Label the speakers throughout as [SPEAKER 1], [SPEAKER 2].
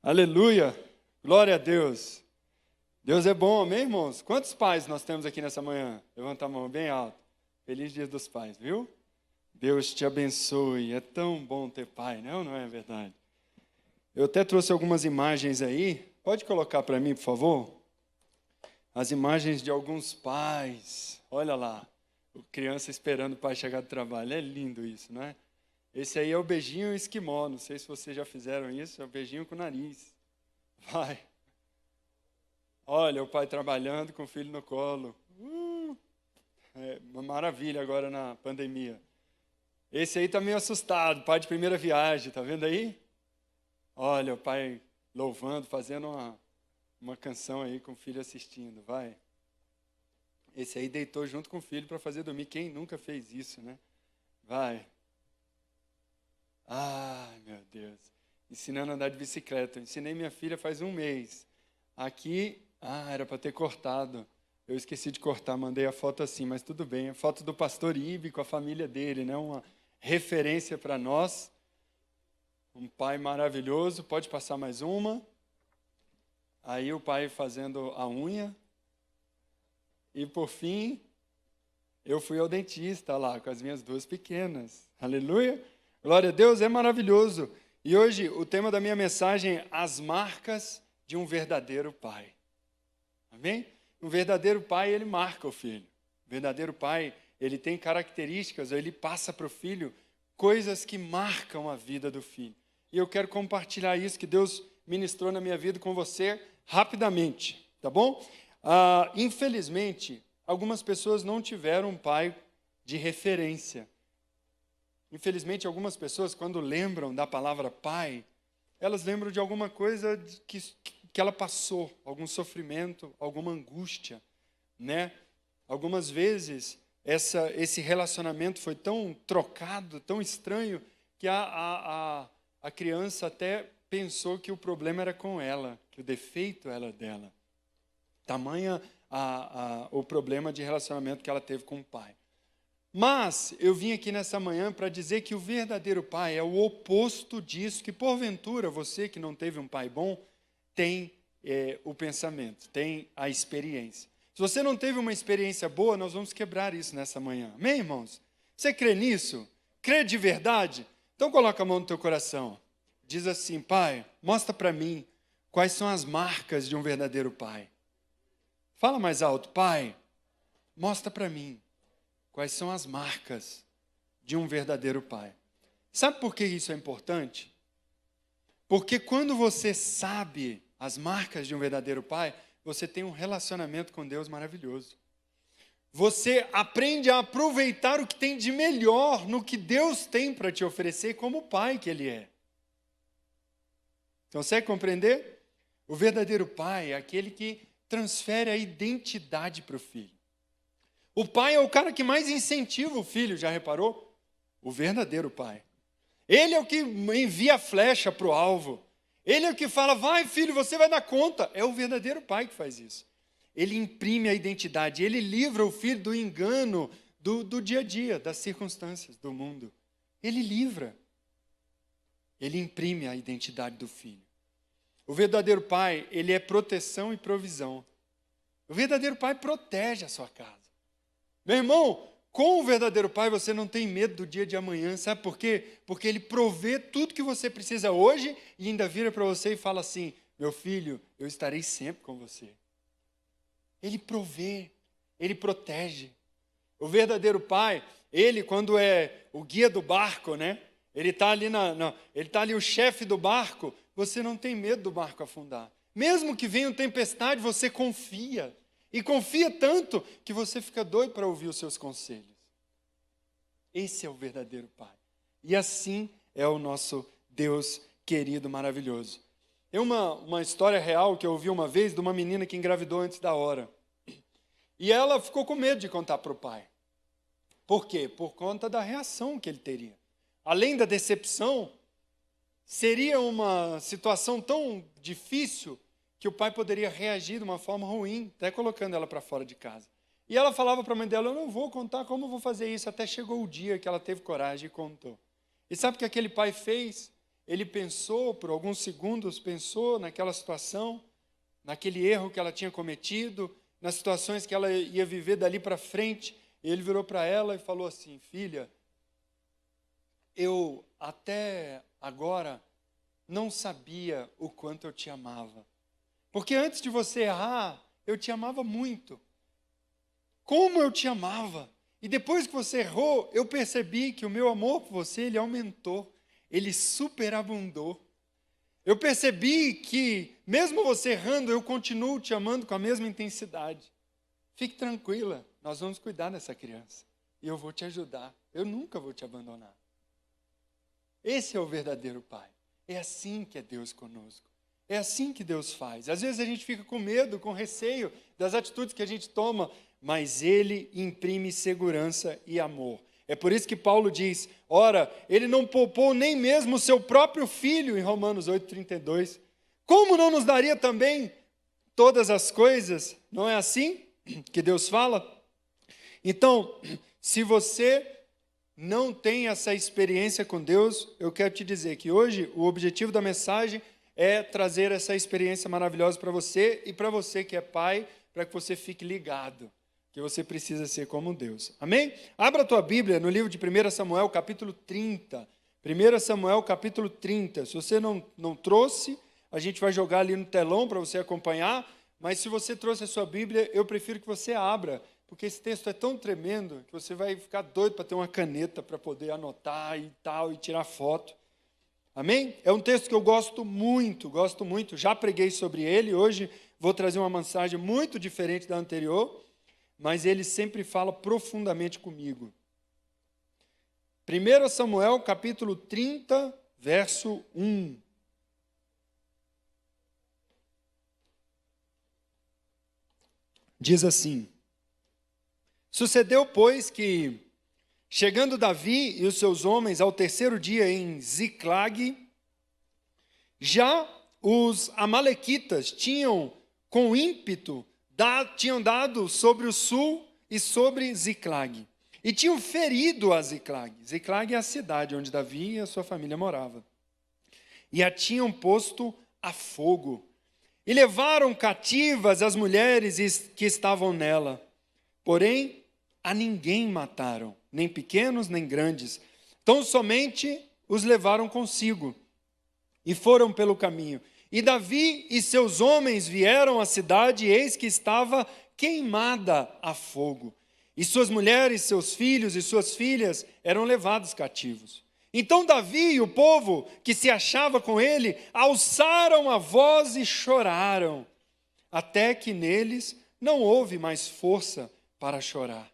[SPEAKER 1] Aleluia! Glória a Deus! Deus é bom, amém, irmãos? Quantos pais nós temos aqui nessa manhã? Levanta a mão bem alto. Feliz Dia dos Pais, viu? Deus te abençoe. É tão bom ter pai, não é verdade? Eu até trouxe algumas imagens aí. Pode colocar para mim, por favor? As imagens de alguns pais. Olha lá. Criança esperando o pai chegar do trabalho. É lindo isso, não é? Esse aí é o beijinho esquimó. Não sei se vocês já fizeram isso. É o beijinho com o nariz. Vai. Olha, o pai trabalhando com o filho no colo. É uma maravilha agora na pandemia. Esse aí está meio assustado, pai de primeira viagem, tá vendo aí? Olha, o pai louvando, fazendo uma canção aí com o filho assistindo, vai. Esse aí deitou junto com o filho para fazer dormir. Quem nunca fez isso, né? Vai. Ai, meu Deus. Ensinando a andar de bicicleta. Ensinei minha filha faz um mês. Aqui, era para ter cortado. Eu esqueci de cortar, mandei a foto assim, mas tudo bem. A foto do pastor Ibe com a família dele, né? Uma referência para nós. Um pai maravilhoso. Pode passar mais uma. Aí o pai fazendo a unha. E por fim, eu fui ao dentista lá com as minhas duas pequenas. Aleluia! Glória a Deus, é maravilhoso. E hoje o tema da minha mensagem é as marcas de um verdadeiro pai. Amém? Um verdadeiro pai, ele marca o filho. O verdadeiro pai, ele tem características, ele passa para o filho coisas que marcam a vida do filho. E eu quero compartilhar isso que Deus ministrou na minha vida com você rapidamente, tá bom? Infelizmente, algumas pessoas não tiveram um pai de referência. Infelizmente, algumas pessoas, quando lembram da palavra pai, elas lembram de alguma coisa que ela passou, algum sofrimento, alguma angústia, né? Algumas vezes, esse relacionamento foi tão trocado, tão estranho, que a criança até pensou que o problema era com ela, que o defeito era dela. Tamanha o problema de relacionamento que ela teve com o pai. Mas eu vim aqui nessa manhã para dizer que o verdadeiro pai é o oposto disso, que porventura você que não teve um pai bom, tem o pensamento, tem a experiência. Se você não teve uma experiência boa, nós vamos quebrar isso nessa manhã. Amém, irmãos? Você crê nisso? Crê de verdade? Então coloca a mão no teu coração. Diz assim, pai, mostra para mim quais são as marcas de um verdadeiro pai. Fala mais alto, pai, mostra para mim quais são as marcas de um verdadeiro pai. Sabe por que isso é importante? Porque quando você sabe as marcas de um verdadeiro pai, você tem um relacionamento com Deus maravilhoso. Você aprende a aproveitar o que tem de melhor no que Deus tem para te oferecer como pai que Ele é. Consegue compreender? O verdadeiro pai é aquele que transfere a identidade para o filho. O pai é o cara que mais incentiva o filho, já reparou? O verdadeiro pai. Ele é o que envia a flecha para o alvo. Ele é o que fala, vai filho, você vai dar conta. É o verdadeiro pai que faz isso. Ele imprime a identidade, ele livra o filho do engano do dia a dia, das circunstâncias do mundo. Ele livra. Ele imprime a identidade do filho. O verdadeiro pai, ele é proteção e provisão. O verdadeiro pai protege a sua casa. Meu irmão, com o verdadeiro pai você não tem medo do dia de amanhã, sabe por quê? Porque ele provê tudo que você precisa hoje e ainda vira para você e fala assim, meu filho, eu estarei sempre com você. Ele provê, ele protege. O verdadeiro pai, ele quando é o guia do barco, né? Ele está ali, ele tá ali o chefe do barco, você não tem medo do barco afundar. Mesmo que venha uma tempestade, você confia. E confia tanto que você fica doido para ouvir os seus conselhos. Esse é o verdadeiro pai. E assim é o nosso Deus querido, maravilhoso. É uma história real que eu ouvi uma vez de uma menina que engravidou antes da hora. E ela ficou com medo de contar para o pai. Por quê? Por conta da reação que ele teria. Além da decepção, seria uma situação tão difícil que o pai poderia reagir de uma forma ruim, até colocando ela para fora de casa. E ela falava para a mãe dela, eu não vou contar como eu vou fazer isso, até chegou o dia que ela teve coragem e contou. E sabe o que aquele pai fez? Ele pensou, por alguns segundos, pensou naquela situação, naquele erro que ela tinha cometido, nas situações que ela ia viver dali para frente. E ele virou para ela e falou assim, filha, eu até agora não sabia o quanto eu te amava. Porque antes de você errar, eu te amava muito. Como eu te amava. E depois que você errou, eu percebi que o meu amor por você, ele aumentou. Ele superabundou. Eu percebi que, mesmo você errando, eu continuo te amando com a mesma intensidade. Fique tranquila, nós vamos cuidar dessa criança. E eu vou te ajudar. Eu nunca vou te abandonar. Esse é o verdadeiro pai. É assim que é Deus conosco. É assim que Deus faz. Às vezes a gente fica com medo, com receio das atitudes que a gente toma, mas Ele imprime segurança e amor. É por isso que Paulo diz, ora, Ele não poupou nem mesmo o seu próprio filho, em Romanos 8,32. Como não nos daria também todas as coisas? Não é assim que Deus fala? Então, se você não tem essa experiência com Deus, eu quero te dizer que hoje o objetivo da mensagem é trazer essa experiência maravilhosa para você e para você que é pai, para que você fique ligado, que você precisa ser como Deus. Amém? Abra a tua Bíblia no livro de 1 Samuel, capítulo 30. 1 Samuel, capítulo 30. Se você não trouxe, a gente vai jogar ali no telão para você acompanhar, mas se você trouxe a sua Bíblia, eu prefiro que você abra, porque esse texto é tão tremendo que você vai ficar doido para ter uma caneta para poder anotar e tal, e tirar foto. Amém? É um texto que eu gosto muito, já preguei sobre ele, hoje vou trazer uma mensagem muito diferente da anterior, mas ele sempre fala profundamente comigo. 1 Samuel, capítulo 30, verso 1. Diz assim, sucedeu, pois, que, chegando Davi e os seus homens ao terceiro dia em Ziclag, já os amalequitas tinham, com ímpeto, tinham dado sobre o sul e sobre Ziclag. E tinham ferido a Ziclag. Ziclag é a cidade onde Davi e a sua família moravam. E a tinham posto a fogo. E levaram cativas as mulheres que estavam nela. Porém, a ninguém mataram, nem pequenos, nem grandes. Tão somente os levaram consigo. E foram pelo caminho. E Davi e seus homens vieram à cidade, e eis que estava queimada a fogo. E suas mulheres, seus filhos e suas filhas eram levados cativos. Então Davi e o povo que se achava com ele alçaram a voz e choraram, até que neles não houve mais força para chorar.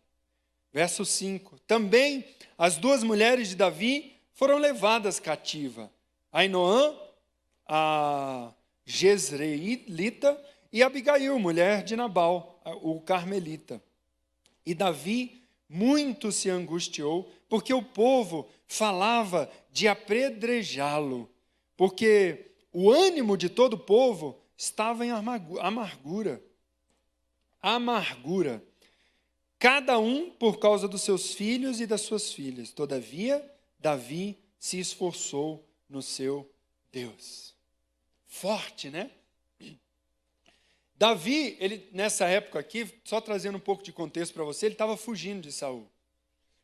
[SPEAKER 1] Verso 5. Também as duas mulheres de Davi foram levadas cativa. Ainoã, a Jezreelita, e Abigail, mulher de Nabal, o carmelita. E Davi muito se angustiou, porque o povo falava de apedrejá-lo, porque o ânimo de todo o povo estava em amargura. Amargura. Cada um por causa dos seus filhos e das suas filhas. Todavia, Davi se esforçou no seu Deus. Forte, né? Davi, ele, nessa época aqui, só trazendo um pouco de contexto para você, ele estava fugindo de Saul.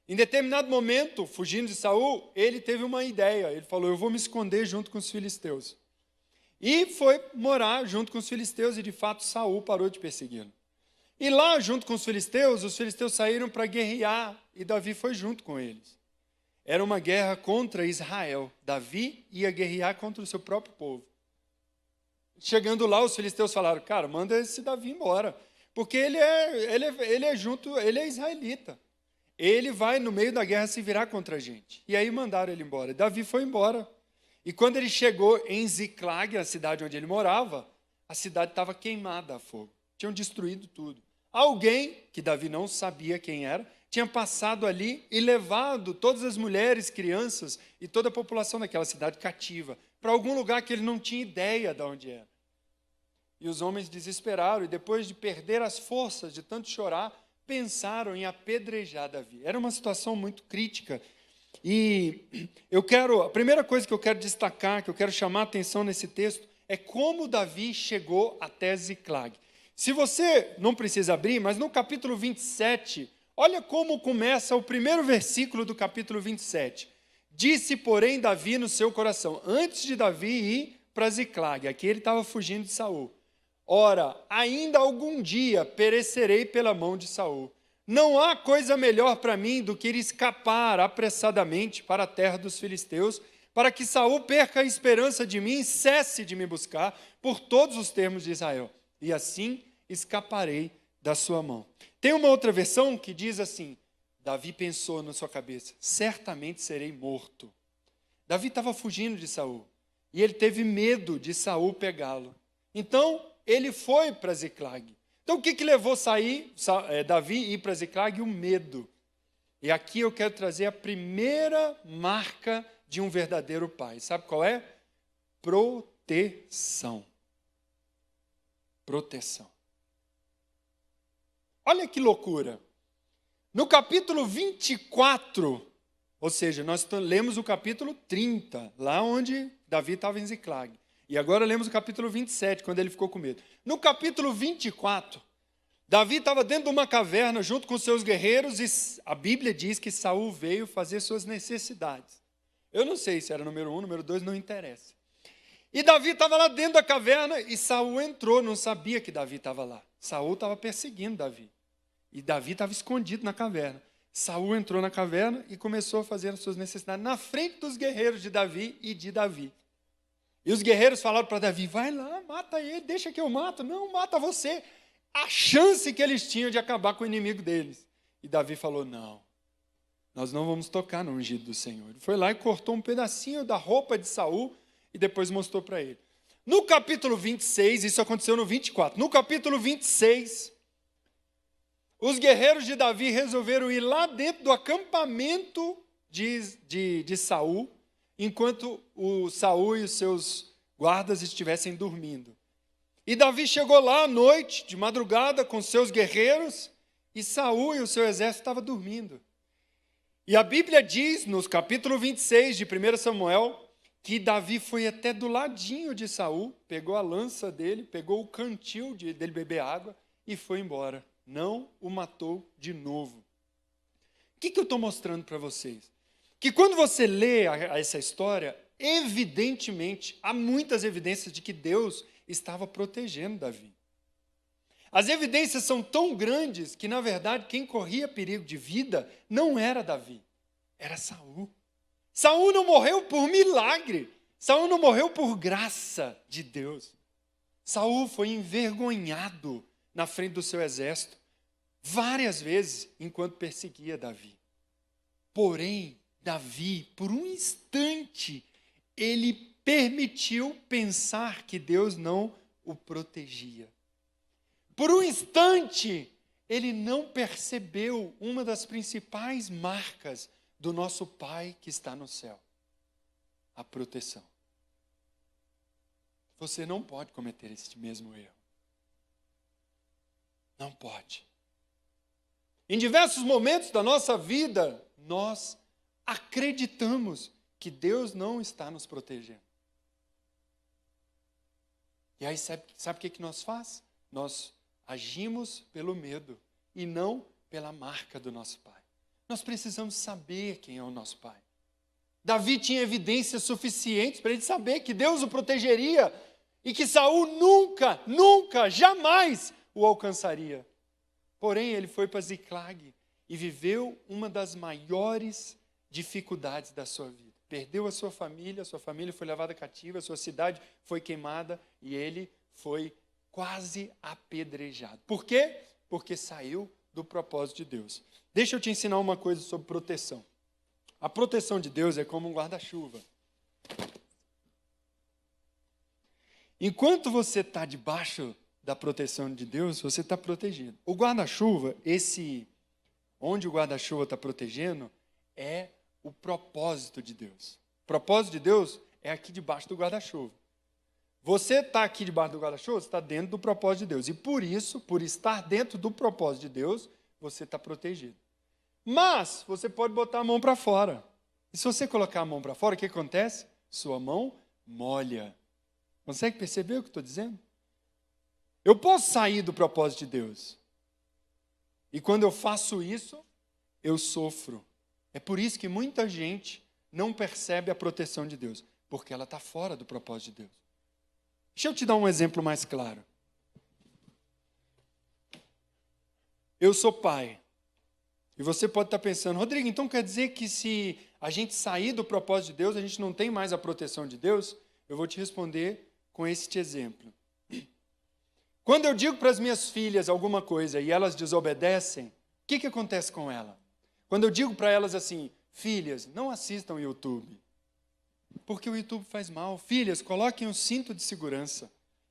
[SPEAKER 1] Em determinado momento, fugindo de Saul, ele teve uma ideia. Ele falou, eu vou me esconder junto com os filisteus. E foi morar junto com os filisteus, e de fato Saul parou de persegui-lo. E lá, junto com os filisteus saíram para guerrear, e Davi foi junto com eles. Era uma guerra contra Israel. Davi ia guerrear contra o seu próprio povo. Chegando lá, os filisteus falaram, cara, manda esse Davi embora, porque ele é israelita. Ele vai, no meio da guerra, se virar contra a gente. E aí mandaram ele embora. Davi foi embora. E quando ele chegou em Ziclag, a cidade onde ele morava, a cidade estava queimada a fogo. Tinham destruído tudo. Alguém, que Davi não sabia quem era, tinha passado ali e levado todas as mulheres, crianças e toda a população daquela cidade cativa para algum lugar que ele não tinha ideia de onde era. E os homens desesperaram, e depois de perder as forças, de tanto chorar, pensaram em apedrejar Davi. Era uma situação muito crítica. E a primeira coisa que eu quero destacar, que eu quero chamar a atenção nesse texto, é como Davi chegou até Ziclag. Se você não precisa abrir, mas no capítulo 27, olha como começa o primeiro versículo do capítulo 27. Disse, porém, Davi no seu coração, antes de Davi ir para Ziclag, aqui ele estava fugindo de Saul. Ora, ainda algum dia perecerei pela mão de Saul. Não há coisa melhor para mim do que ir escapar apressadamente para a terra dos filisteus, para que Saul perca a esperança de mim e cesse de me buscar por todos os termos de Israel. E assim escaparei da sua mão. Tem uma outra versão que diz assim, Davi pensou na sua cabeça, certamente serei morto. Davi estava fugindo de Saul, e ele teve medo de Saul pegá-lo. Então, ele foi para Ziclag. Então, o que levou Davi a ir para Ziclag? O medo. E aqui eu quero trazer a primeira marca de um verdadeiro pai. Sabe qual é? Proteção. Proteção. Olha que loucura. No capítulo 24, ou seja, nós lemos o capítulo 30, lá onde Davi estava em Ziclag. E agora lemos o capítulo 27, quando ele ficou com medo. No capítulo 24, Davi estava dentro de uma caverna junto com seus guerreiros e a Bíblia diz que Saul veio fazer suas necessidades. Eu não sei se era número 1, número 2, não interessa. E Davi estava lá dentro da caverna e Saul entrou, não sabia que Davi estava lá. Saul estava perseguindo Davi. E Davi estava escondido na caverna. Saul entrou na caverna e começou a fazer as suas necessidades na frente dos guerreiros de Davi e de Davi. E os guerreiros falaram para Davi, vai lá, mata ele, deixa que eu mato. Não, mata você. A chance que eles tinham de acabar com o inimigo deles. E Davi falou, não, nós não vamos tocar no ungido do Senhor. Ele foi lá e cortou um pedacinho da roupa de Saul e depois mostrou para ele. No capítulo 26, isso aconteceu no 24, no capítulo 26, os guerreiros de Davi resolveram ir lá dentro do acampamento de Saul, enquanto o Saul e os seus guardas estivessem dormindo. E Davi chegou lá à noite, de madrugada, com seus guerreiros, e Saul e o seu exército estavam dormindo. E a Bíblia diz, no capítulo 26 de 1 Samuel, que Davi foi até do ladinho de Saul, pegou a lança dele, pegou o cantil dele beber água e foi embora. Não o matou de novo. O que eu estou mostrando para vocês? Que quando você lê essa história, evidentemente, há muitas evidências de que Deus estava protegendo Davi. As evidências são tão grandes que, na verdade, quem corria perigo de vida não era Davi, era Saul. Saul não morreu por milagre, Saul não morreu por graça de Deus. Saul foi envergonhado na frente do seu exército várias vezes enquanto perseguia Davi. Porém, Davi, por um instante, ele permitiu pensar que Deus não o protegia. Por um instante, ele não percebeu uma das principais marcas do nosso Pai que está no céu: a proteção. Você não pode cometer esse mesmo erro. Não pode. Em diversos momentos da nossa vida, nós acreditamos que Deus não está nos protegendo. E aí sabe o que nós faz? Nós agimos pelo medo e não pela marca do nosso Pai. Nós precisamos saber quem é o nosso Pai. Davi tinha evidências suficientes para ele saber que Deus o protegeria e que Saul nunca, jamais o alcançaria. Porém, ele foi para Ziclag e viveu uma das maiores dificuldades da sua vida. Perdeu a sua família foi levada cativa, a sua cidade foi queimada e ele foi quase apedrejado. Por quê? Porque saiu do propósito de Deus. Deixa eu te ensinar uma coisa sobre proteção. A proteção de Deus é como um guarda-chuva. Enquanto você está debaixo da proteção de Deus, você está protegido. O guarda-chuva, onde o guarda-chuva está protegendo, é o propósito de Deus. O propósito de Deus é aqui debaixo do guarda-chuva. Você está aqui debaixo do guarda-chuva, você está dentro do propósito de Deus. E por isso, por estar dentro do propósito de Deus, você está protegido. Mas você pode botar a mão para fora. E se você colocar a mão para fora, o que acontece? Sua mão molha. Consegue perceber o que estou dizendo? Eu posso sair do propósito de Deus. E quando eu faço isso, eu sofro. É por isso que muita gente não percebe a proteção de Deus, porque ela está fora do propósito de Deus. Deixa eu te dar um exemplo mais claro. Eu sou pai. E você pode estar pensando, Rodrigo, então quer dizer que se a gente sair do propósito de Deus, a gente não tem mais a proteção de Deus? Eu vou te responder com este exemplo. Quando eu digo para as minhas filhas alguma coisa e elas desobedecem, o que acontece com ela? Quando eu digo para elas assim, filhas, não assistam o YouTube, porque o YouTube faz mal. Filhas, coloquem um cinto de segurança,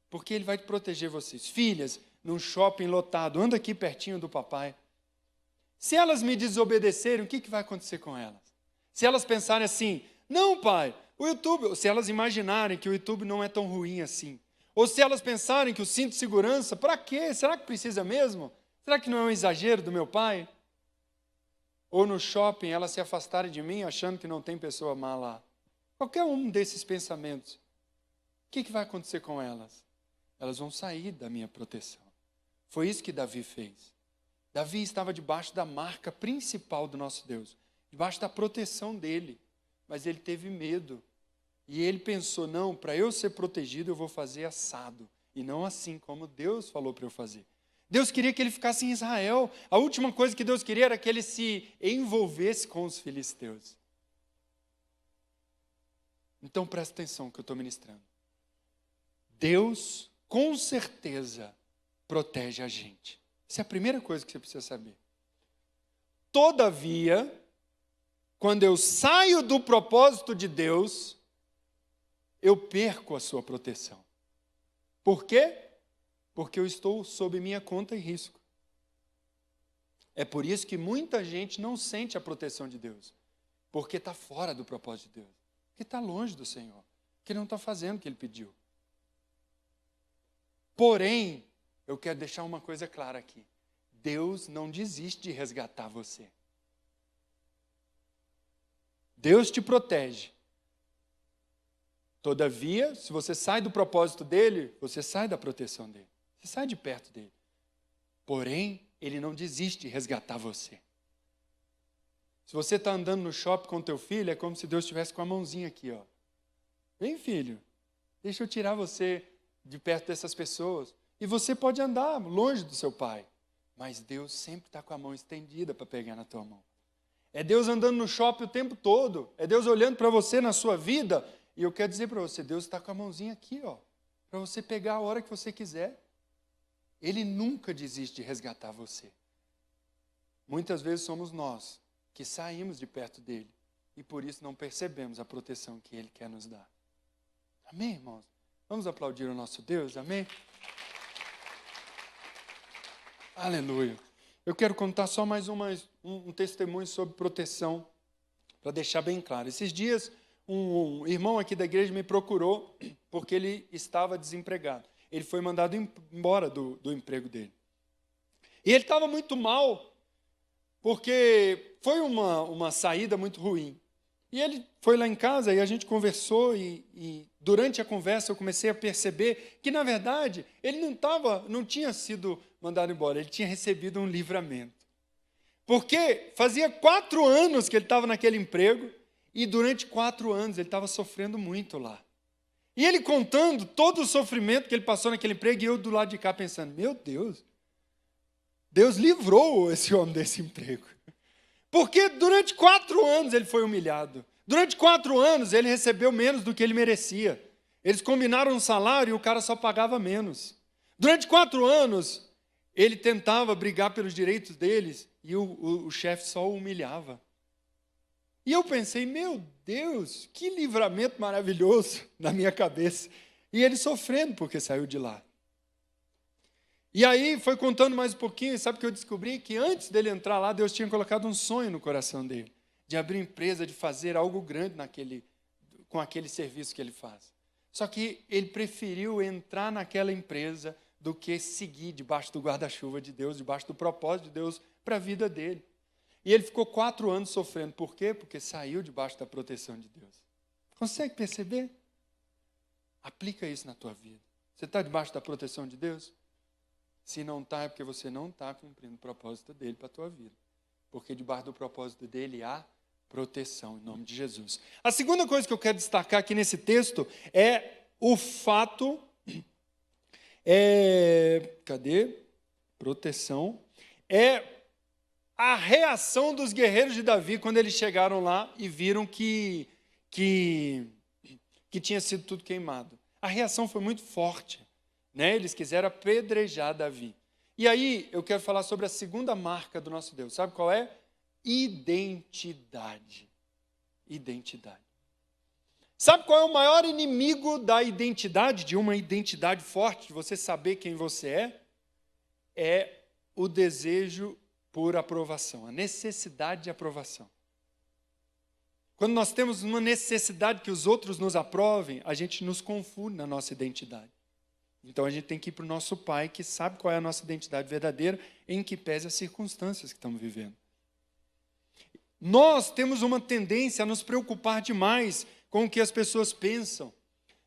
[SPEAKER 1] porque ele vai proteger vocês. Filhas, num shopping lotado, anda aqui pertinho do papai. Se elas me desobedecerem, o que vai acontecer com elas? Se elas pensarem assim, não, pai, o YouTube, se elas imaginarem que o YouTube não é tão ruim assim, ou se elas pensarem que o cinto de segurança, para quê? Será que precisa mesmo? Será que não é um exagero do meu pai? Ou no shopping elas se afastarem de mim achando que não tem pessoa má lá. Qualquer um desses pensamentos, o que vai acontecer com elas? Elas vão sair da minha proteção. Foi isso que Davi fez. Davi estava debaixo da marca principal do nosso Deus, debaixo da proteção dele, mas ele teve medo. E ele pensou, não, para eu ser protegido eu vou fazer assado, e não assim como Deus falou para eu fazer. Deus queria que ele ficasse em Israel. A última coisa que Deus queria era que ele se envolvesse com os filisteus. Então presta atenção no que eu estou ministrando. Deus, com certeza, protege a gente. Essa é a primeira coisa que você precisa saber. Todavia, quando eu saio do propósito de Deus, eu perco a sua proteção. Por quê? Porque eu estou sob minha conta e risco. É por isso que muita gente não sente a proteção de Deus, porque está fora do propósito de Deus, porque está longe do Senhor, porque não está fazendo o que Ele pediu. Porém, eu quero deixar uma coisa clara aqui. Deus não desiste de resgatar você. Deus te protege. Todavia, se você sai do propósito dele, você sai da proteção dele. Você sai de perto dele. Porém, ele não desiste de resgatar você. Se você está andando no shopping com teu filho, é como se Deus estivesse com a mãozinha aqui, ó. Vem, filho, deixa eu tirar você de perto dessas pessoas. E você pode andar longe do seu pai. Mas Deus sempre está com a mão estendida para pegar na tua mão. É Deus andando no shopping o tempo todo. É Deus olhando para você na sua vida. E eu quero dizer para você, Deus está com a mãozinha aqui, ó, para você pegar a hora que você quiser. Ele nunca desiste de resgatar você. Muitas vezes somos nós que saímos de perto dele e por isso não percebemos a proteção que ele quer nos dar. Amém, irmãos? Vamos aplaudir o nosso Deus, amém? Aleluia. Eu quero contar só mais um testemunho sobre proteção, para deixar bem claro. Esses dias, um irmão aqui da igreja me procurou porque ele estava desempregado. Ele foi mandado embora do emprego dele. E ele estava muito mal, porque foi uma saída muito ruim. E ele foi lá em casa e a gente conversou e durante a conversa eu comecei a perceber que, na verdade, ele não tinha sido mandado embora, ele tinha recebido um livramento. Porque fazia 4 anos que ele estava naquele emprego e durante 4 anos ele estava sofrendo muito lá. E ele contando todo o sofrimento que ele passou naquele emprego, e eu do lado de cá pensando, meu Deus, Deus livrou esse homem desse emprego. Porque durante 4 anos ele foi humilhado. Durante 4 anos ele recebeu menos do que ele merecia. Eles combinaram um salário e o cara só pagava menos. Durante 4 anos ele tentava brigar pelos direitos deles e o chefe só o humilhava. E eu pensei, meu Deus, que livramento maravilhoso na minha cabeça. E ele sofrendo porque saiu de lá. E aí foi contando mais um pouquinho, e sabe o que eu descobri? Que antes dele entrar lá, Deus tinha colocado um sonho no coração dele, de abrir empresa, de fazer algo grande com aquele serviço que ele faz. Só que ele preferiu entrar naquela empresa do que seguir debaixo do guarda-chuva de Deus, debaixo do propósito de Deus para a vida dele. E ele ficou 4 anos sofrendo. Por quê? Porque saiu debaixo da proteção de Deus. Consegue perceber? Aplica isso na tua vida. Você está debaixo da proteção de Deus? Se não está, é porque você não está cumprindo o propósito dele para a tua vida. Porque debaixo do propósito dele há proteção, em nome de Jesus. A segunda coisa que eu quero destacar aqui nesse texto é o fato... cadê? Proteção. É a reação dos guerreiros de Davi quando eles chegaram lá e viram que tinha sido tudo queimado. A reação foi muito forte, né? Eles quiseram apedrejar Davi. E aí eu quero falar sobre a segunda marca do nosso Deus. Sabe qual é? Identidade. Identidade. Sabe qual é o maior inimigo da identidade, de uma identidade forte, de você saber quem você é? É o desejo por aprovação, a necessidade de aprovação. Quando nós temos uma necessidade que os outros nos aprovem, a gente nos confunde na nossa identidade. Então a gente tem que ir para o nosso Pai, que sabe qual é a nossa identidade verdadeira, em que pese as circunstâncias que estamos vivendo. Nós temos uma tendência a nos preocupar demais com o que as pessoas pensam.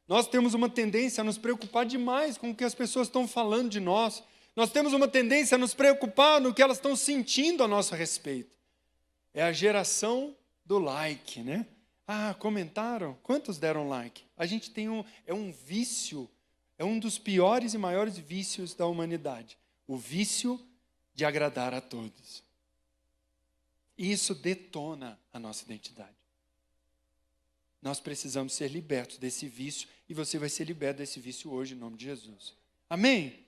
[SPEAKER 1] Nós temos uma tendência a nos preocupar demais com o que as pessoas estão falando de nós. Nós temos uma tendência a nos preocupar no que elas estão sentindo a nosso respeito. É a geração do like, né? Ah, comentaram? Quantos deram like? A gente tem um vício, é um dos piores e maiores vícios da humanidade. O vício de agradar a todos. Isso detona a nossa identidade. Nós precisamos ser libertos desse vício e você vai ser liberto desse vício hoje, em nome de Jesus. Amém?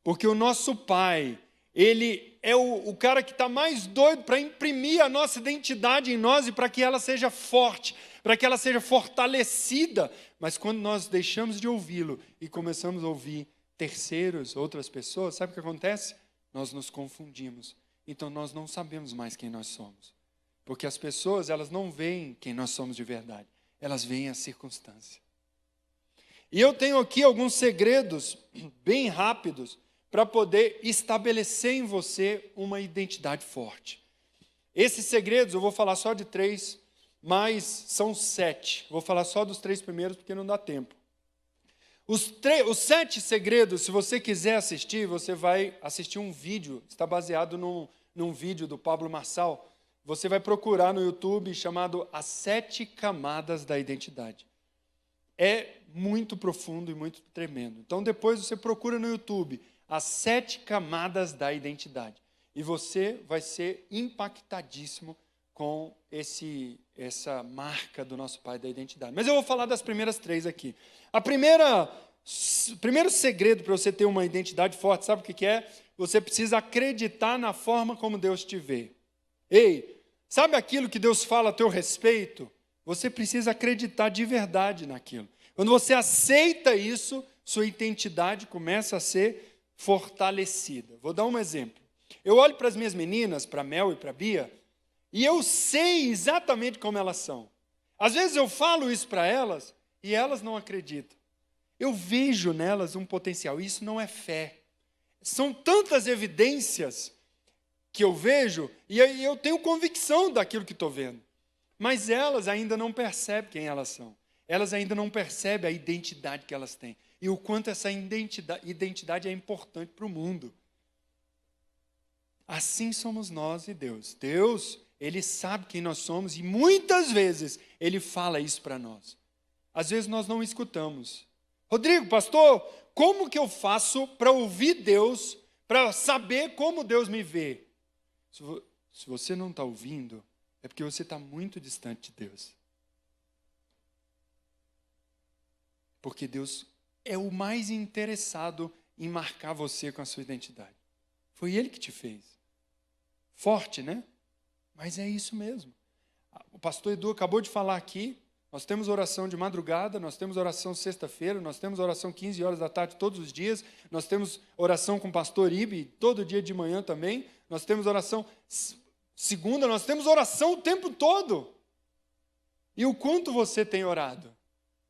[SPEAKER 1] Porque o nosso Pai, Ele é o cara que está mais doido para imprimir a nossa identidade em nós e para que ela seja forte, para que ela seja fortalecida. Mas quando nós deixamos de ouvi-lo e começamos a ouvir terceiros, outras pessoas, sabe o que acontece? Nós nos confundimos. Então nós não sabemos mais quem nós somos. Porque as pessoas, elas não veem quem nós somos de verdade. Elas veem a circunstância. E eu tenho aqui alguns segredos bem rápidos para poder estabelecer em você uma identidade forte. Esses segredos, eu vou falar só de 3, mas são 7. Vou falar só dos 3 primeiros porque não dá tempo. Os 7 segredos, se você quiser assistir, você vai assistir um vídeo, está baseado num vídeo do Pablo Marçal. Você vai procurar no YouTube chamado As 7 Camadas da Identidade. É muito profundo e muito tremendo. Então depois você procura no YouTube As 7 Camadas da Identidade. E você vai ser impactadíssimo com essa marca do nosso Pai da identidade. Mas eu vou falar das primeiras 3 aqui. O primeiro segredo para você ter uma identidade forte, sabe o que é? Você precisa acreditar na forma como Deus te vê. Ei, sabe aquilo que Deus fala a teu respeito? Você precisa acreditar de verdade naquilo. Quando você aceita isso, sua identidade começa a ser fortalecida. Vou dar um exemplo. Eu olho para as minhas meninas, para a Mel e para a Bia, e eu sei exatamente como elas são. Às vezes eu falo isso para elas e elas não acreditam. Eu vejo nelas um potencial. Isso não é fé. São tantas evidências que eu vejo e aí eu tenho convicção daquilo que estou vendo. Mas elas ainda não percebem quem elas são. Elas ainda não percebem a identidade que elas têm. E o quanto essa identidade é importante para o mundo. Assim somos nós e Deus. Deus, Ele sabe quem nós somos e muitas vezes Ele fala isso para nós. Às vezes nós não escutamos. Rodrigo, pastor, como que eu faço para ouvir Deus, para saber como Deus me vê? Se você não está ouvindo, é porque você está muito distante de Deus. Porque Deus é o mais interessado em marcar você com a sua identidade. Foi Ele que te fez. Forte, né? Mas é isso mesmo. O pastor Edu acabou de falar aqui, nós temos oração de madrugada, nós temos oração sexta-feira, nós temos oração 15 horas da tarde todos os dias, nós temos oração com o pastor Ibe todo dia de manhã também, nós temos oração segunda, nós temos oração o tempo todo. E o quanto você tem orado?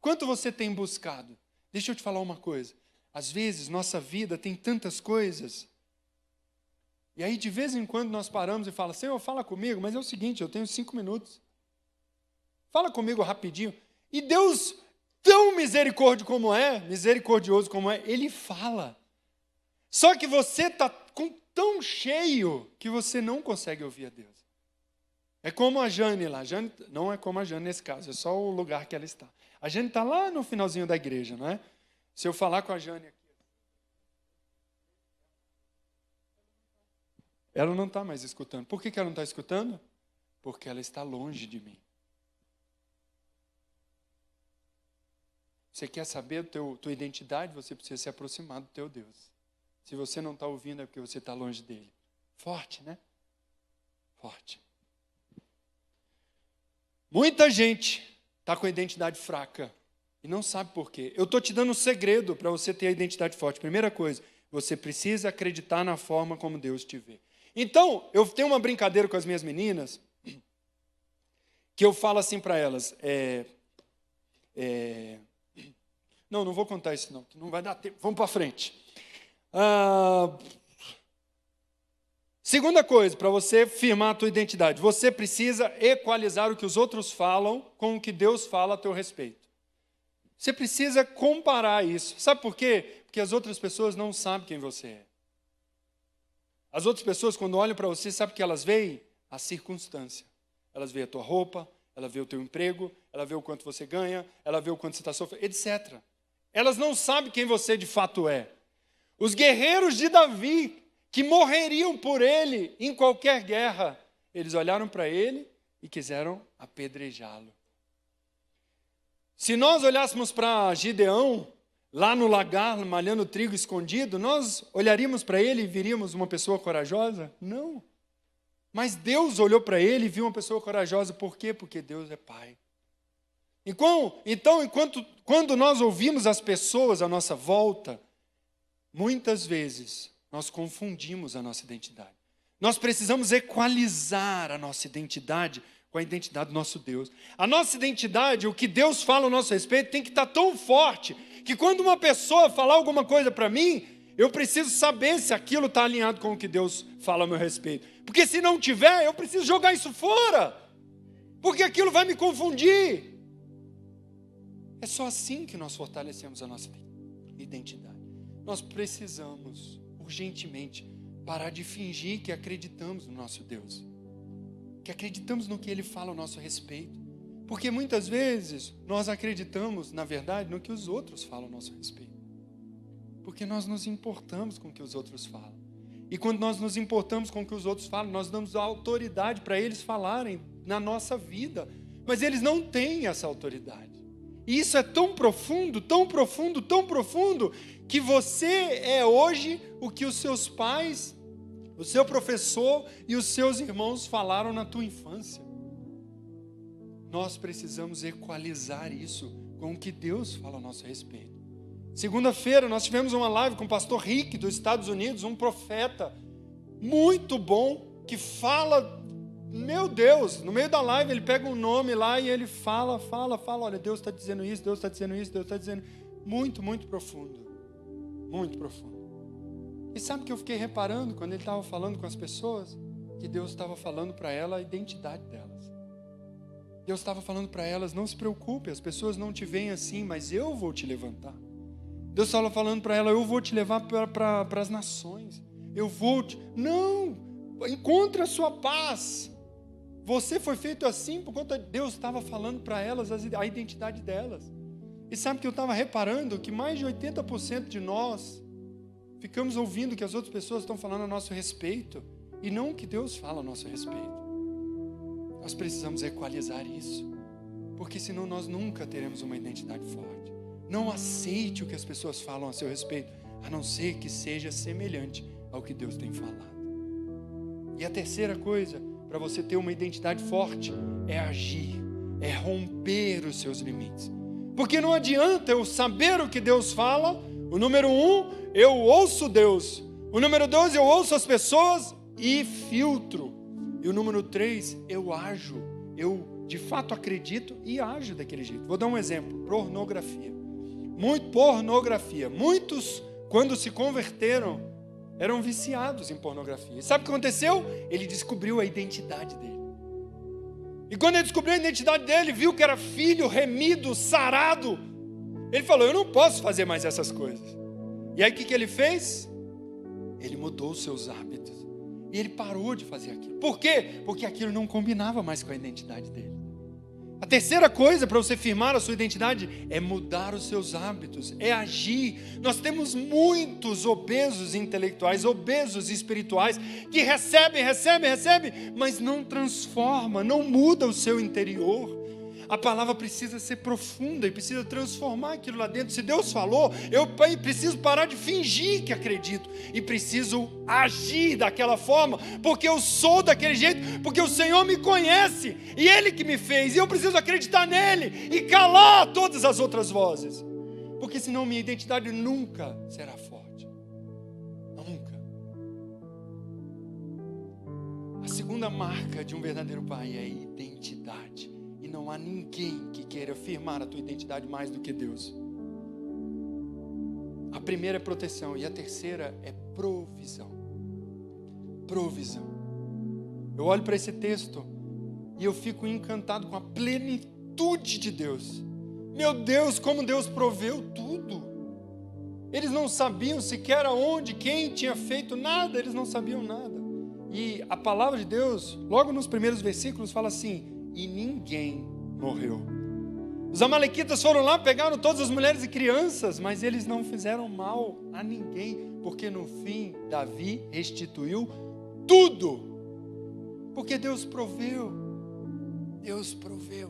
[SPEAKER 1] Quanto você tem buscado? Deixa eu te falar uma coisa. Às vezes, nossa vida tem tantas coisas. E aí, de vez em quando, nós paramos e falamos, Senhor, fala comigo, mas é o seguinte, eu tenho 5 minutos. Fala comigo rapidinho. E Deus, tão misericordioso como é, Ele fala. Só que você está tão cheio que você não consegue ouvir a Deus. É como a Jane lá. Não é como a Jane nesse caso, é só o lugar que ela está. A Jane está lá no finalzinho da igreja, não é? Se eu falar com a Jane aqui, ela não está mais escutando. Por que ela não está escutando? Porque ela está longe de mim. Você quer saber tua identidade? Você precisa se aproximar do teu Deus. Se você não está ouvindo, é porque você está longe dele. Forte, né? Forte. Muita gente está com a identidade fraca e não sabe por quê. Eu estou te dando um segredo para você ter a identidade forte. Primeira coisa, você precisa acreditar na forma como Deus te vê. Então, eu tenho uma brincadeira com as minhas meninas, que eu falo assim para elas, não vou contar isso não, que não vai dar tempo, vamos para frente. Segunda coisa, para você firmar a tua identidade, você precisa equalizar o que os outros falam com o que Deus fala a teu respeito. Você precisa comparar isso. Sabe por quê? Porque as outras pessoas não sabem quem você é. As outras pessoas, quando olham para você, sabe o que elas veem? A circunstância. Elas veem a tua roupa, ela vê o teu emprego, ela vê o quanto você ganha, ela vê o quanto você está sofrendo, etc. Elas não sabem quem você de fato é. Os guerreiros de Davi, que morreriam por ele em qualquer guerra, eles olharam para ele e quiseram apedrejá-lo. Se nós olhássemos para Gideão, lá no lagar, malhando trigo escondido, nós olharíamos para ele e viríamos uma pessoa corajosa? Não. Mas Deus olhou para ele e viu uma pessoa corajosa. Por quê? Porque Deus é Pai. Então, quando nós ouvimos as pessoas à nossa volta, muitas vezes nós confundimos a nossa identidade. Nós precisamos equalizar a nossa identidade com a identidade do nosso Deus. A nossa identidade, o que Deus fala a nosso respeito, tem que estar tão forte que quando uma pessoa falar alguma coisa para mim, eu preciso saber se aquilo está alinhado com o que Deus fala a meu respeito. Porque se não tiver, eu preciso jogar isso fora. Porque aquilo vai me confundir. É só assim que nós fortalecemos a nossa identidade. Nós precisamos, urgentemente, parar de fingir que acreditamos no nosso Deus. Que acreditamos no que Ele fala a nosso respeito. Porque muitas vezes nós acreditamos, na verdade, no que os outros falam a nosso respeito. Porque nós nos importamos com o que os outros falam. E quando nós nos importamos com o que os outros falam, nós damos a autoridade para eles falarem na nossa vida. Mas eles não têm essa autoridade. E isso é tão profundo, tão profundo, tão profundo, que você é hoje o que os seus pais, o seu professor e os seus irmãos falaram na tua infância. Nós precisamos equalizar isso com o que Deus fala a nosso respeito. Segunda-feira nós tivemos uma live com o pastor Rick dos Estados Unidos, um profeta muito bom, que fala, meu Deus, no meio da live ele pega um nome lá e ele fala, olha, Deus está dizendo isso, Deus está dizendo isso, Deus está dizendo, muito, muito profundo, muito profundo. E sabe o que eu fiquei reparando quando ele estava falando com as pessoas? Que Deus estava falando para ela a identidade delas. Deus estava falando para elas, não se preocupe, as pessoas não te veem assim, mas eu vou te levantar. Deus estava falando para ela, eu vou te levar para as nações. Não, encontre a sua paz. Você foi feito assim por conta de Deus estava falando para elas a identidade delas. E sabe que eu estava reparando que mais de 80% de nós ficamos ouvindo o que as outras pessoas estão falando a nosso respeito e não o que Deus fala a nosso respeito. Nós precisamos equalizar isso, porque senão nós nunca teremos uma identidade forte. Não aceite o que as pessoas falam a seu respeito, a não ser que seja semelhante ao que Deus tem falado. E a terceira coisa, para você ter uma identidade forte, é agir, é romper os seus limites. Porque não adianta eu saber o que Deus fala. O número 1, eu ouço Deus. O número 2, eu ouço as pessoas e filtro. E o número 3, eu ajo, eu de fato acredito e ajo daquele jeito. Vou dar um exemplo: pornografia. Pornografia. Muitos, quando se converteram, eram viciados em pornografia. E sabe o que aconteceu? Ele descobriu a identidade dele. E quando ele descobriu a identidade dele, viu que era filho remido, sarado, ele falou: eu não posso fazer mais essas coisas. E aí o que ele fez? Ele mudou os seus hábitos. E ele parou de fazer aquilo. Por quê? Porque aquilo não combinava mais com a identidade dele. A terceira coisa para você firmar a sua identidade é mudar os seus hábitos, é agir. Nós temos muitos obesos intelectuais, obesos espirituais, que recebem, mas não transforma, não muda o seu interior. A palavra precisa ser profunda e precisa transformar aquilo lá dentro. Se Deus falou, eu preciso parar de fingir que acredito e preciso agir daquela forma, porque eu sou daquele jeito, porque o Senhor me conhece e Ele que me fez, e eu preciso acreditar nele e calar todas as outras vozes, porque senão minha identidade nunca será forte. Nunca. A segunda marca de um verdadeiro pai é a identidade. E não há ninguém que queira firmar a tua identidade mais do que Deus. A primeira é proteção e a terceira é provisão. Provisão. Eu olho para esse texto e eu fico encantado com a plenitude de Deus. Meu Deus, como Deus proveu tudo. Eles não sabiam sequer aonde, quem tinha feito nada, eles não sabiam nada. E a palavra de Deus, logo nos primeiros versículos, fala assim: e ninguém morreu. Os amalequitas foram lá, pegaram todas as mulheres e crianças, mas eles não fizeram mal a ninguém, porque no fim Davi restituiu tudo, porque Deus proveu. Deus proveu.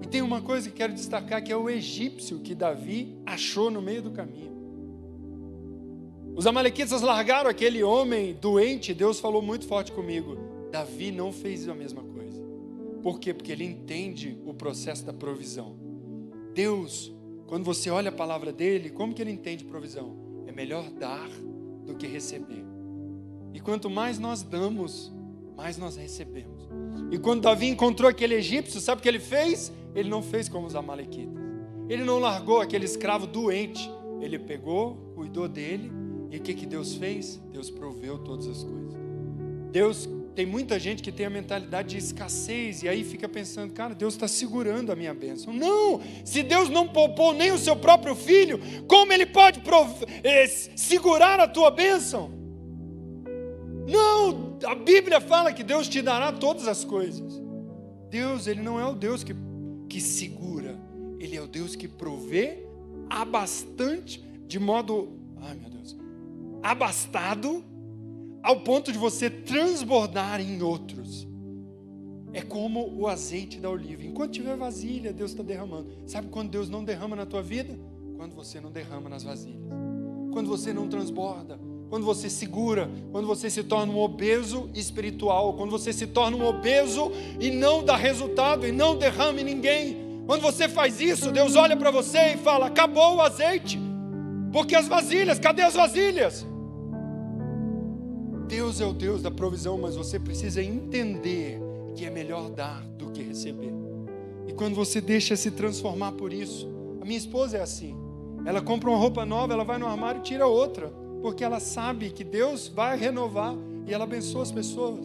[SPEAKER 1] E tem uma coisa que quero destacar, que é o egípcio que Davi achou no meio do caminho. Os amalequitas largaram aquele homem doente. Deus falou muito forte comigo: Davi não fez a mesma coisa. Por quê? Porque ele entende o processo da provisão. Deus, quando você olha a palavra dele, como que ele entende provisão? É melhor dar do que receber. E quanto mais nós damos, mais nós recebemos. E quando Davi encontrou aquele egípcio, sabe o que ele fez? Ele não fez como os amalequitas. Ele não largou aquele escravo doente. Ele pegou, cuidou dele. E o que Deus fez? Deus proveu todas as coisas. Deus... Tem muita gente que tem a mentalidade de escassez e aí fica pensando: cara, Deus está segurando a minha bênção. Não! Se Deus não poupou nem o seu próprio filho, como Ele pode segurar a tua bênção? Não! A Bíblia fala que Deus te dará todas as coisas. Deus, Ele não é o Deus que segura. Ele é o Deus que provê abastante, de modo, abastado, ao ponto de você transbordar em outros. É como o azeite da oliva. Enquanto tiver vasilha, Deus está derramando. Sabe quando Deus não derrama na tua vida? Quando você não derrama nas vasilhas. Quando você não transborda. Quando você segura. Quando você se torna um obeso espiritual. Quando você se torna um obeso e não dá resultado e não derrama em ninguém. Quando você faz isso, Deus olha para você e fala: acabou o azeite. Porque as vasilhas, cadê as vasilhas? Deus é o Deus da provisão, mas você precisa entender que é melhor dar do que receber. E quando você deixa se transformar por isso, a minha esposa é assim, ela compra uma roupa nova, ela vai no armário e tira outra, porque ela sabe que Deus vai renovar e ela abençoa as pessoas.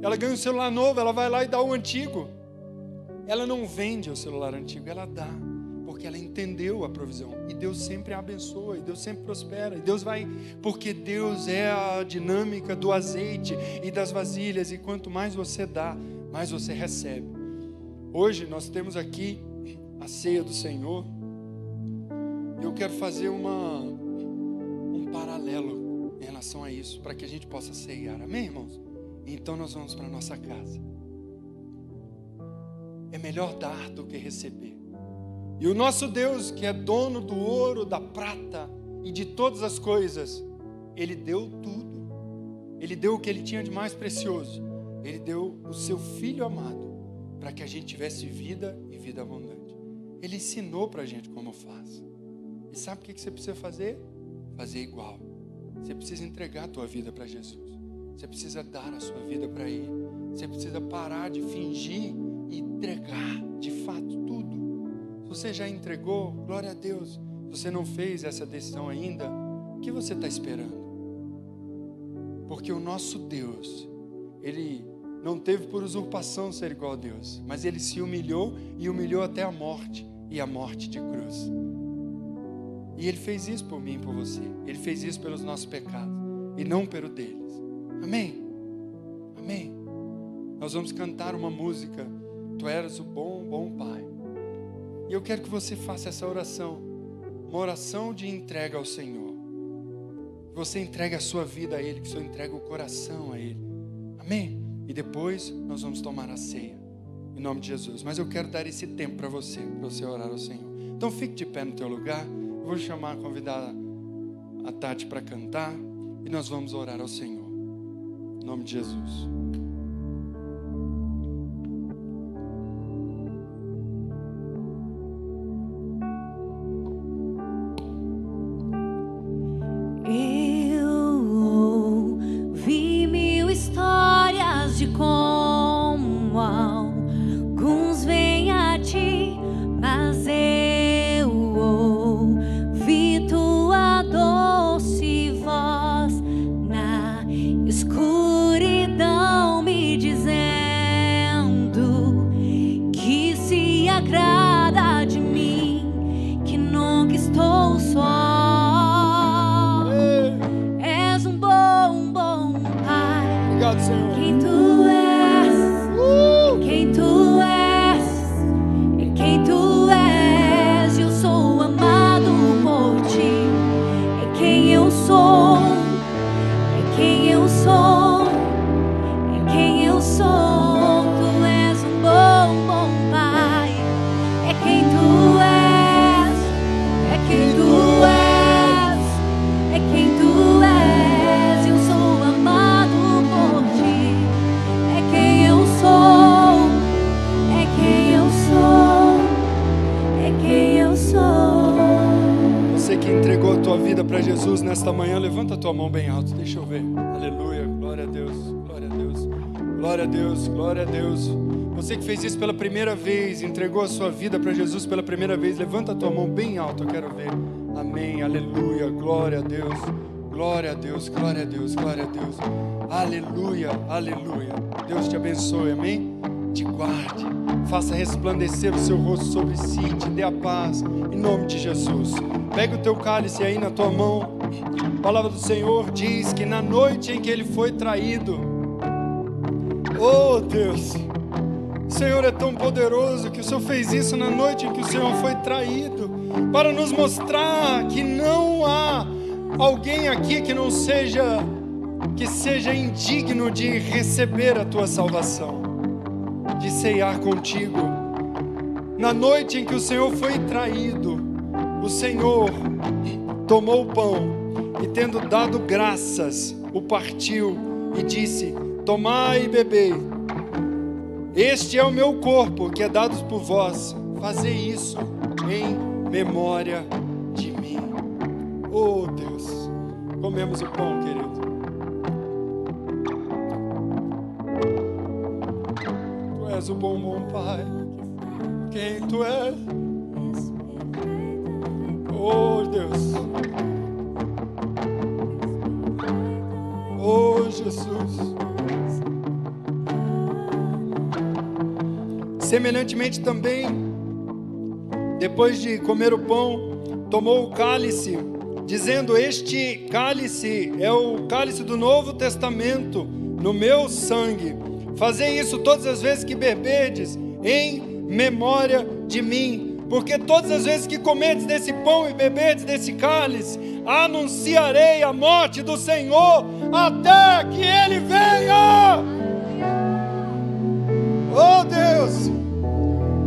[SPEAKER 1] Ela ganha um celular novo, ela vai lá e dá o antigo. Ela não vende o celular antigo, ela dá, porque ela entendeu a provisão. E Deus sempre a abençoa, e Deus sempre prospera, e Deus vai, porque Deus é a dinâmica do azeite e das vasilhas, e quanto mais você dá, mais você recebe. Hoje nós temos aqui a ceia do Senhor. Eu quero fazer um paralelo em relação a isso, para que a gente possa ceiar, amém, irmãos? Então nós vamos para a nossa casa. É melhor dar do que receber. E o nosso Deus, que é dono do ouro, da prata e de todas as coisas, Ele deu tudo. Ele deu o que Ele tinha de mais precioso. Ele deu o seu Filho amado, para que a gente tivesse vida e vida abundante. Ele ensinou para a gente como faz. E sabe o que você precisa fazer? Fazer igual. Você precisa entregar a tua vida para Jesus. Você precisa dar a sua vida para Ele. Você precisa parar de fingir e entregar de fato tudo. Se você já entregou, glória a Deus. Se você não fez essa decisão ainda, o que você está esperando? Porque o nosso Deus, Ele não teve por usurpação ser igual a Deus, mas Ele se humilhou e humilhou até a morte, e a morte de cruz. E Ele fez isso por mim e por você. Ele fez isso pelos nossos pecados e não pelo deles. Amém? Amém? Nós vamos cantar uma música, Tu eras o bom, bom Pai. E eu quero que você faça essa oração, uma oração de entrega ao Senhor. Você entrega a sua vida a Ele, que você entrega o coração a Ele. Amém? E depois nós vamos tomar a ceia, em nome de Jesus. Mas eu quero dar esse tempo para você orar ao Senhor. Então fique de pé no teu lugar. Eu vou convidar a Tati para cantar e nós vamos orar ao Senhor, em nome de Jesus. Para Jesus nesta manhã, levanta a tua mão bem alto, deixa eu ver. Aleluia, glória a Deus, glória a Deus, glória a Deus, glória a Deus. Você que fez isso pela primeira vez, entregou a sua vida para Jesus pela primeira vez, levanta a tua mão bem alto, eu quero ver. Amém, aleluia, glória a Deus, glória a Deus, glória a Deus, glória a Deus. Aleluia, aleluia. Deus te abençoe, amém? Te guarde, faça resplandecer o seu rosto sobre si, te dê a paz, em nome de Jesus. Pega o teu cálice aí na tua mão. A palavra do Senhor diz que na noite em que Ele foi traído, oh Deus, o Senhor é tão poderoso que o Senhor fez isso na noite em que o Senhor foi traído, para nos mostrar que não há alguém aqui que não seja, que seja indigno de receber a tua salvação, de ceiar contigo. Na noite em que o Senhor foi traído, o Senhor tomou o pão e, tendo dado graças, o partiu e disse: tomai e bebei, este é o meu corpo que é dado por vós, fazei isso em memória de mim. Oh Deus, comemos o pão, querido. Tu és o bom, bom Pai. Quem Tu és? Oh Deus, oh Jesus. Semelhantemente também, depois de comer o pão, tomou o cálice, dizendo: este cálice é o cálice do Novo Testamento, no meu sangue. Fazei isso todas as vezes que beberdes, em memória de mim. Porque todas as vezes que comerdes desse pão e beberdes desse cálice, anunciarei a morte do Senhor até que Ele venha. Oh Deus,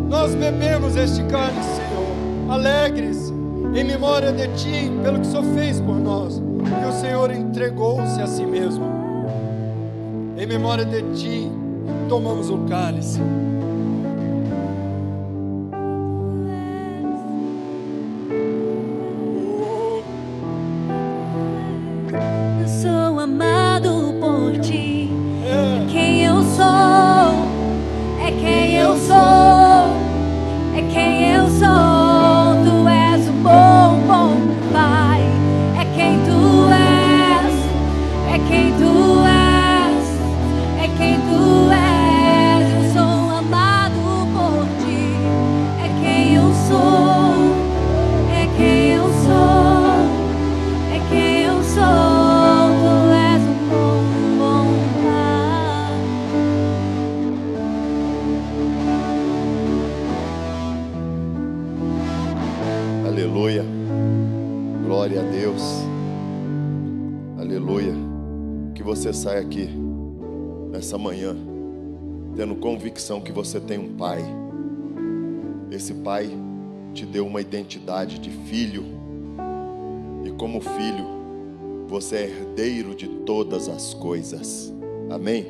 [SPEAKER 1] nós bebemos este cálice, Senhor, alegres, em memória de Ti, pelo que o Senhor fez por nós. E o Senhor entregou-se a si mesmo. Em memória de Ti, tomamos o cálice.
[SPEAKER 2] Eu sou você sai aqui nessa manhã tendo convicção que você tem um pai. Esse pai te deu uma identidade de filho, e como filho você é herdeiro de todas as coisas. Amém?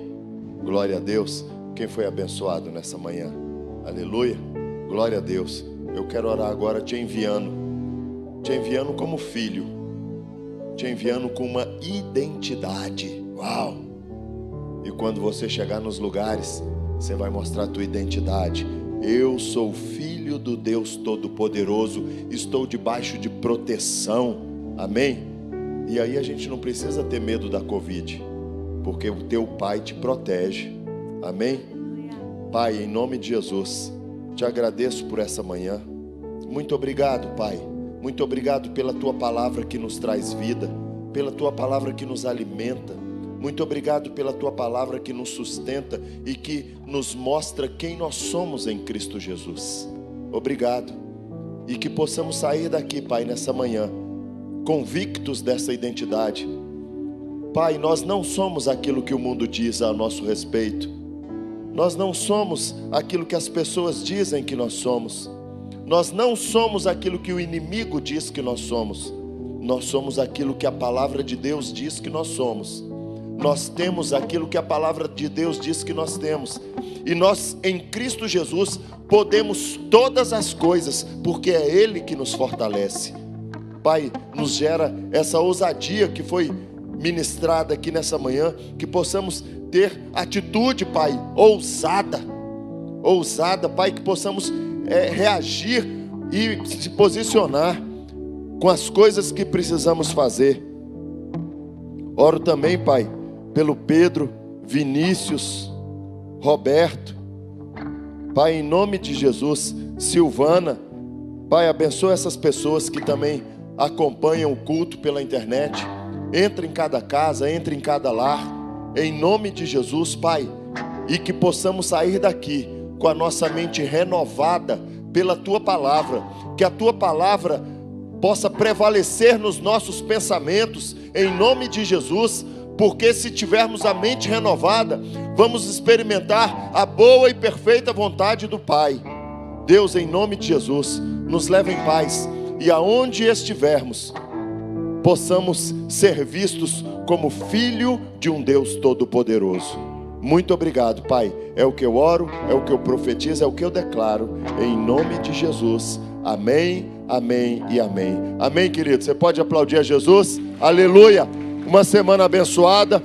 [SPEAKER 2] Glória a Deus. Quem foi abençoado nessa manhã? Aleluia. Glória a Deus. Eu quero orar agora te enviando como filho, te enviando com uma identidade. Uau! E quando você chegar nos lugares, você vai mostrar a tua identidade. Eu sou filho do Deus Todo-Poderoso, estou debaixo de proteção. Amém? E aí a gente não precisa ter medo da Covid, porque o teu Pai te protege. Amém? Pai, em nome de Jesus, te agradeço por essa manhã. Muito obrigado, Pai. Muito obrigado pela tua palavra que nos traz vida, pela tua palavra que nos alimenta. Muito obrigado pela tua palavra que nos sustenta e que nos mostra quem nós somos em Cristo Jesus. Obrigado. E que possamos sair daqui, Pai, nessa manhã, convictos dessa identidade. Pai, nós não somos aquilo que o mundo diz a nosso respeito. Nós não somos aquilo que as pessoas dizem que nós somos. Nós não somos aquilo que o inimigo diz que nós somos. Nós somos aquilo que a palavra de Deus diz que nós somos. Nós temos aquilo que a palavra de Deus diz que nós temos. E nós, em Cristo Jesus, podemos todas as coisas, porque é Ele que nos fortalece. Pai, nos gera essa ousadia que foi ministrada aqui nessa manhã, que possamos ter atitude, Pai, ousada, Pai, que possamos reagir e se posicionar com as coisas que precisamos fazer. Oro também, Pai, pelo Pedro, Vinícius, Roberto, Pai, em nome de Jesus, Silvana, Pai, abençoa essas pessoas que também acompanham o culto pela internet. Entra em cada casa, entra em cada lar, em nome de Jesus, Pai, e que possamos sair daqui com a nossa mente renovada pela Tua Palavra, que a Tua Palavra possa prevalecer nos nossos pensamentos, em nome de Jesus, porque se tivermos a mente renovada, vamos experimentar a boa e perfeita vontade do Pai. Deus, em nome de Jesus, nos leva em paz, e aonde estivermos, possamos ser vistos como filho de um Deus Todo-Poderoso. Muito obrigado, Pai. É o que eu oro, é o que eu profetizo, é o que eu declaro, em nome de Jesus. Amém, amém e amém. Amém, querido. Você pode aplaudir a Jesus? Aleluia. Uma semana abençoada.